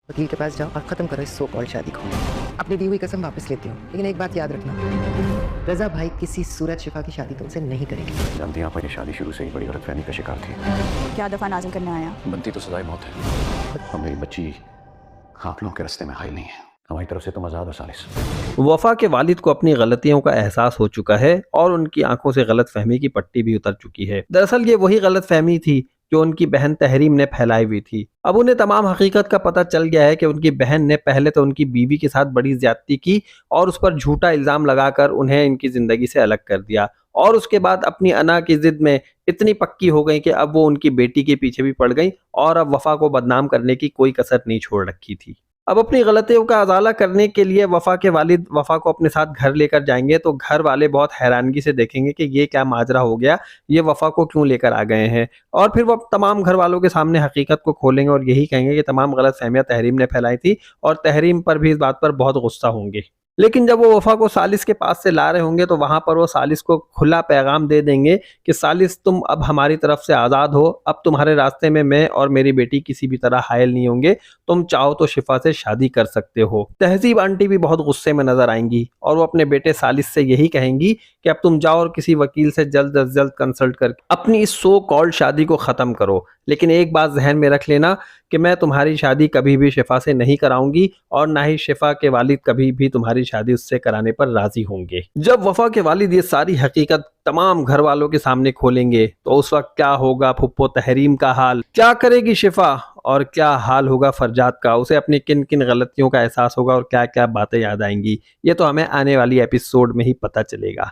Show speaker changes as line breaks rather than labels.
वकील के पास जाओ और ख़त्म करो इस सो कॉल्ड शादी को। अपनी दी हुई कसम वापस लेती हूँ, लेकिन एक बात याद रखना, रज़ा भाई किसी सूरत शिफा की शादी तुमसे नहीं करेगी।
जानती हैं आप, ये शादी शुरू से ही बड़ी गलतफहमी का शिकार थी।
क्या दफा नाजिल करने आया?
बनती तो सजाए मौत है, और मेरी बच्ची काफिलों के रास्ते में हाइल नहीं है। हमारी तरफ से तुम आज़ाद हो सालिस।
वफा के वालिद को अपनी गलतियों का एहसास हो चुका है और उनकी आंखों से गलत फहमी की पट्टी भी उतर चुकी है। दरअसल ये वही गलत फहमी थी जो उनकी बहन तहरीम ने फैलाई हुई थी। अब उन्हें तमाम हकीकत का पता चल गया है कि उनकी बहन ने पहले तो उनकी बीवी के साथ बड़ी ज्यादती की और उस पर झूठा इल्ज़ाम लगाकर उन्हें इनकी ज़िंदगी से अलग कर दिया, और उसके बाद अपनी अना की ज़िद में इतनी पक्की हो गई कि अब वो उनकी बेटी के पीछे भी पड़ गई और अब वफा को बदनाम करने की कोई कसर नहीं छोड़ रखी थी। अब अपनी गलतियों का अजाला करने के लिए वफा के वालिद वफा को अपने साथ घर लेकर जाएंगे तो घर वाले बहुत हैरानगी से देखेंगे कि ये क्या माजरा हो गया, ये वफा को क्यों लेकर आ गए हैं। और फिर वो तमाम घर वालों के सामने हकीकत को खोलेंगे और यही कहेंगे कि तमाम गलत फहमियाँ तहरीम ने फैलाई थी और तहरीम पर भी इस बात पर बहुत गुस्सा होंगे। लेकिन जब वो वफा को सालिस के पास से ला रहे होंगे तो वहां पर वो सालिस को खुला पैगाम दे देंगे कि सालिस, तुम अब हमारी तरफ से आज़ाद हो, अब तुम्हारे रास्ते में मैं और मेरी बेटी किसी भी तरह हायल नहीं होंगे, तुम चाहो तो शिफा से शादी कर सकते हो। तहजीब आंटी भी बहुत गुस्से में नजर आएंगी और वो अपने बेटे सालिस से यही कहेंगी कि अब तुम जाओ और किसी वकील से जल्द अज जल्द कंसल्ट करके अपनी इस सो कॉल्ड शादी को ख़त्म करो। लेकिन एक बात जहन में रख लेना कि मैं तुम्हारी शादी कभी भी शिफा से नहीं कराऊंगी और ना ही शिफा के वालिद कभी भी तुम्हारी शादी उससे कराने पर राजी होंगे। जब वफा के वालिद ये सारी हकीकत तमाम घर वालों के सामने खोलेंगे तो उस वक्त क्या होगा फुप्पो तहरीम का हाल, क्या करेगी शिफा और क्या हाल होगा फरजाद का, उसे अपनी किन किन गलतियों का एहसास होगा और क्या क्या बातें याद आएंगी, ये तो हमें आने वाली एपिसोड में ही पता चलेगा।